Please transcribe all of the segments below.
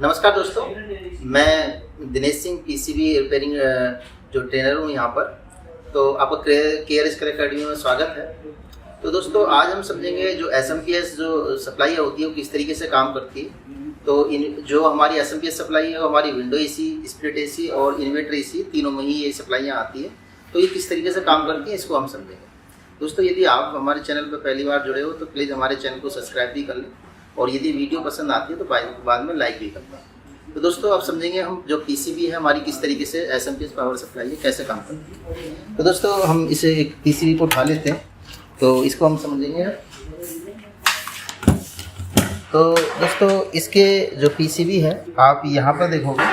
नमस्कार दोस्तों, मैं दिनेश सिंह पीसीबी रिपेयरिंग जो ट्रेनर हूँ यहाँ पर। तो आपका केयर स्कर अकेडमी में स्वागत है। तो दोस्तों, आज हम समझेंगे जो एसएमपीएस जो सप्लाई होती है वो किस तरीके से काम करती है। तो जो हमारी एसएमपीएस सप्लाई है वो हमारी विंडो एसी, स्प्लिट एसी और इन्वर्टर एसी तीनों में ही ये सप्लाइयाँ आती है। तो ये किस तरीके से काम करती हैं इसको हम समझेंगे। दोस्तों, यदि आप हमारे चैनल पर पहली बार जुड़े हो तो प्लीज़ हमारे चैनल को सब्सक्राइब भी कर लें, और यदि वीडियो पसंद आती है तो बाद में लाइक भी करना। तो दोस्तों, अब समझेंगे हम जो पीसीबी है हमारी किस तरीके से एसएमपीएस पावर सप्लाई है कैसे काम करती है। तो दोस्तों, हम इसे एक पीसीबी को उठा लेते हैं, तो इसको हम समझेंगे। तो दोस्तों, इसके जो पीसीबी है आप यहाँ पर देखोगे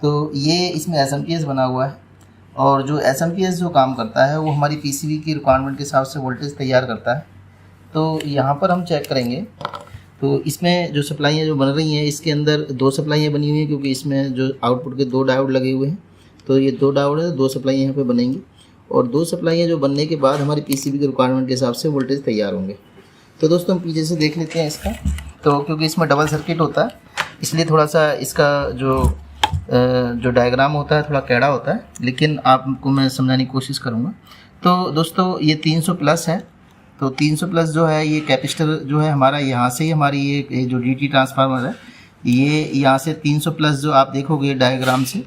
तो ये इसमें एसएमपीएस बना हुआ है, और जो एसएमपीएस जो काम करता है वो हमारी पीसीबी की रिक्वायरमेंट के हिसाब से वोल्टेज तैयार करता है। तो यहाँ पर हम चेक करेंगे तो इसमें जो सप्लाइयाँ जो बन रही हैं इसके अंदर दो सप्लाइयाँ बनी हुई हैं, क्योंकि इसमें जो आउटपुट के दो डायोड लगे हुए हैं। तो ये दो डायोड है, दो सप्लाइयाँ यहाँ पे बनेंगी, और दो सप्लाइयाँ जो बनने के बाद हमारी पीसीबी के रिक्वायरमेंट के हिसाब से वोल्टेज तैयार होंगे। तो दोस्तों, हम पीछे से देख लेते हैं इसका। तो क्योंकि इसमें डबल सर्किट होता है इसलिए थोड़ा सा इसका जो डायग्राम होता है थोड़ा टेढ़ा होता है, लेकिन आपको मैं समझाने की कोशिश करूँगा। तो दोस्तों, ये 300 प्लस है। तो 300 प्लस जो है ये कैपेसिटर जो है हमारा, यहाँ से ही हमारी ये जो डीटी ट्रांसफार्मर है ये यहाँ से 300 प्लस जो आप देखोगे डायग्राम से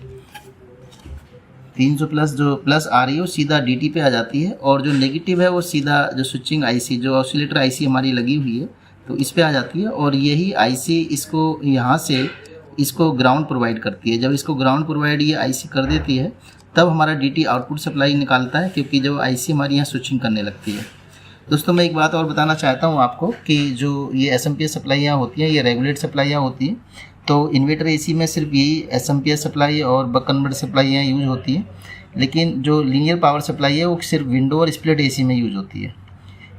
300 प्लस जो प्लस आ रही है वो सीधा डीटी पे आ जाती है, और जो नेगेटिव है वो सीधा जो स्विचिंग आईसी जो ऑसिलेटर आईसी हमारी लगी हुई है तो इस पे आ जाती है, और यही आईसी इसको यहाँ से इसको ग्राउंड प्रोवाइड करती है। जब इसको ग्राउंड प्रोवाइड ये आईसी कर देती है तब हमारा डीटी आउटपुट सप्लाई निकालता है, क्योंकि जब आईसी हमारी यहाँ स्विचिंग करने लगती है। दोस्तों, मैं एक बात और बताना चाहता हूँ आपको कि जो ये एसएमपीएस सप्लाइयाँ होती हैं ये रेगुलेट सप्लाइयाँ होती हैं। तो इन्वर्टर एसी में सिर्फ यही एसएमपीएस सप्लाई और बक कन्वर्टर सप्लाइयाँ यूज होती हैं, लेकिन जो लीनियर पावर सप्लाई है वो सिर्फ विंडो और स्प्लिट एसी में यूज होती है,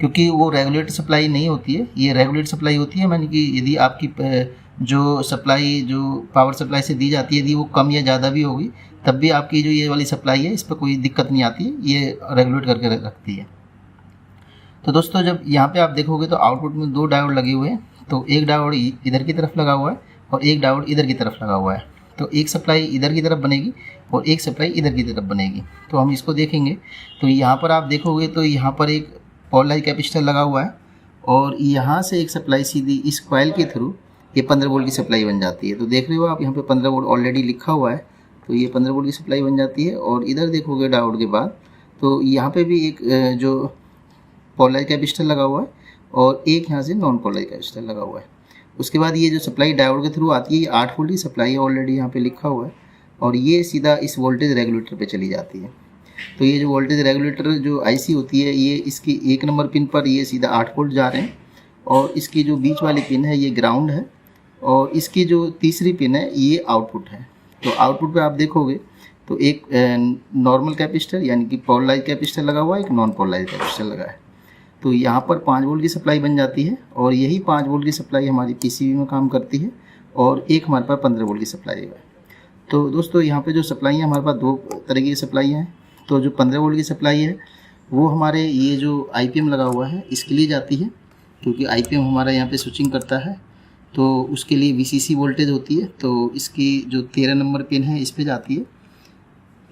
क्योंकि वो रेगुलेट सप्लाई नहीं होती है। ये रेगुलेट सप्लाई होती है, यानी कि यदि आपकी जो सप्लाई जो पावर सप्लाई से दी जाती है यदि वो कम या ज़्यादा भी होगी तब भी आपकी जो ये वाली सप्लाई है इस पर कोई दिक्कत नहीं आती है, ये रेगुलेट करके रखती है। तो दोस्तों, जब यहाँ पे आप देखोगे तो आउटपुट में दो डायोड लगे हुए हैं। तो एक डायोड इधर की तरफ लगा हुआ है और एक डायोड इधर की तरफ लगा हुआ है। तो एक सप्लाई इधर की तरफ बनेगी और एक सप्लाई इधर की तरफ बनेगी। तो हम इसको देखेंगे तो यहाँ पर आप देखोगे तो यहाँ पर एक पोलराइज कैपेसिटर लगा हुआ है, और यहाँ से एक सप्लाई सीधी इस कॉइल के थ्रू ये 15 वोल्ट की सप्लाई बन जाती है। तो देख रहे हो आप यहाँ पे 15 वोल्ट ऑलरेडी लिखा हुआ है, तो ये 15 वोल्ट की सप्लाई बन जाती है। और इधर देखोगे डायोड के बाद तो यहाँ पे भी एक जो पोलराइज कैपेसिटर लगा हुआ है और एक यहाँ से नॉन पोलराइज कैपेसिटर लगा हुआ है। उसके बाद ये जो सप्लाई डायोड के थ्रू आती है ये 8 वोल्ट की सप्लाई है, ऑलरेडी यहाँ पे लिखा हुआ है, और ये सीधा इस वोल्टेज रेगुलेटर पे चली जाती है। तो ये जो वोल्टेज रेगुलेटर जो आईसी होती है ये इसकी 1 नंबर पिन पर ये सीधा 8 वोल्ट जा रहे हैं, और इसकी जो बीच वाली पिन है ये ग्राउंड है, और इसकी जो तीसरी पिन है ये आउटपुट है। तो आउटपुट पे आप देखोगे तो एक नॉर्मल कैपेसिटर यानी कि पोलराइज कैपेसिटर लगा हुआ है, एक नॉन पोलराइज कैपेसिटर लगा है। तो यहाँ पर 5 वोल्ट की सप्लाई बन जाती है, और यही 5 वोल्ट की सप्लाई हमारी पीसीबी में काम करती है, और एक हमारे पास 15 वोल्ट की सप्लाई है। तो दोस्तों, यहाँ पे जो सप्लाई है हमारे पास दो तरह की सप्लाई हैं। तो जो 15 वोल्ट की सप्लाई है वो हमारे ये जो आईपीएम लगा हुआ है इसके लिए जाती है, क्योंकि आईपीएम हमारा यहाँ पे स्विचिंग करता है, तो उसके लिए वीसीसी वोल्टेज होती है। तो इसकी जो 13 नंबर पिन है इस पर जाती है।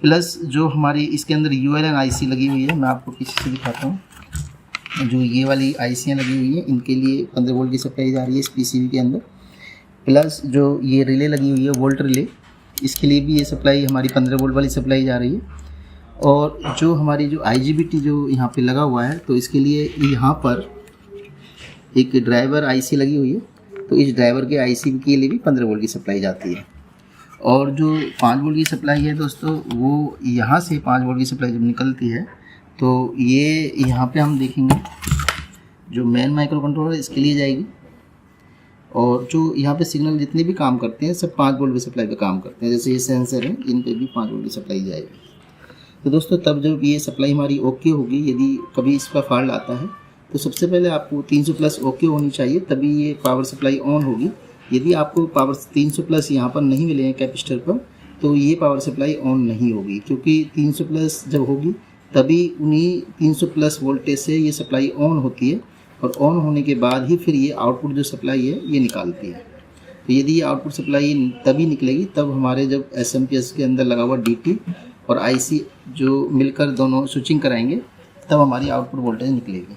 प्लस जो हमारी इसके अंदर यूएलएन आईसी लगी हुई है, मैं आपको पीछे से दिखाता हूँ। जो ये वाली आईसियाँ लगी हुई हैं इनके लिए 15 वोल्ट की सप्लाई जा रही है इस पीसीबी के अंदर। प्लस जो ये रिले लगी हुई है वोल्ट रिले, इसके लिए भी ये सप्लाई हमारी 15 वोल्ट वाली सप्लाई जा रही है। और जो हमारी जो आईजीबीटी जो यहाँ पे लगा हुआ है तो इसके लिए यहाँ पर एक ड्राइवर आईसी लगी हुई है, तो इस ड्राइवर के आईसी के लिए भी 15 वोल्ट की सप्लाई जाती है। और जो 5 वोल्ट की सप्लाई है दोस्तों, वो यहाँ से 5 वोल्ट की सप्लाई जब निकलती है तो ये यहाँ पे हम देखेंगे जो मेन माइक्रो कंट्रोलर इसके लिए जाएगी, और जो यहाँ पे सिग्नल जितने भी काम करते हैं सब 5 वोल्ट की सप्लाई पे काम करते हैं। जैसे ये सेंसर है इन पे भी 5 वोल्ट की सप्लाई जाएगी। तो दोस्तों, तब जब ये सप्लाई हमारी ओके होगी, यदि कभी इसका फॉल्ट आता है तो सबसे पहले आपको 300 प्लस ओके होनी चाहिए, तभी ये पावर सप्लाई ऑन होगी। यदि आपको पावर 300 प्लस यहाँ पर नहीं मिले हैं कैपेसिटर पर तो ये पावर सप्लाई ऑन नहीं होगी, क्योंकि 300 प्लस जब होगी तभी उन्हीं 300 प्लस वोल्टेज से ये सप्लाई ऑन होती है, और ऑन होने के बाद ही फिर ये आउटपुट जो सप्लाई है ये निकालती है। तो यदि ये आउटपुट सप्लाई तभी निकलेगी तब हमारे जब SMPS के अंदर लगा हुआ DT और IC जो मिलकर दोनों स्विचिंग कराएंगे तब हमारी आउटपुट वोल्टेज निकलेगी।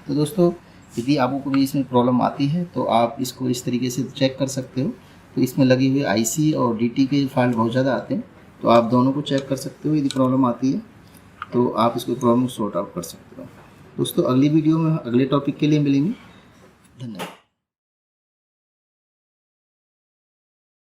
तो दोस्तों यदि आपको कोई इसमें प्रॉब्लम आती है तो आप इसको इस तरीके से चेक कर सकते हो। तो इसमें लगे हुए IC और DT के फॉल्ट बहुत ज़्यादा आते हैं, तो आप दोनों को चेक कर सकते हो। यदि प्रॉब्लम आती है तो आप इसको प्रॉब्लम सॉर्ट आउट कर सकते हो। दोस्तों अगली वीडियो में अगले टॉपिक के लिए मिलेंगे। धन्यवाद।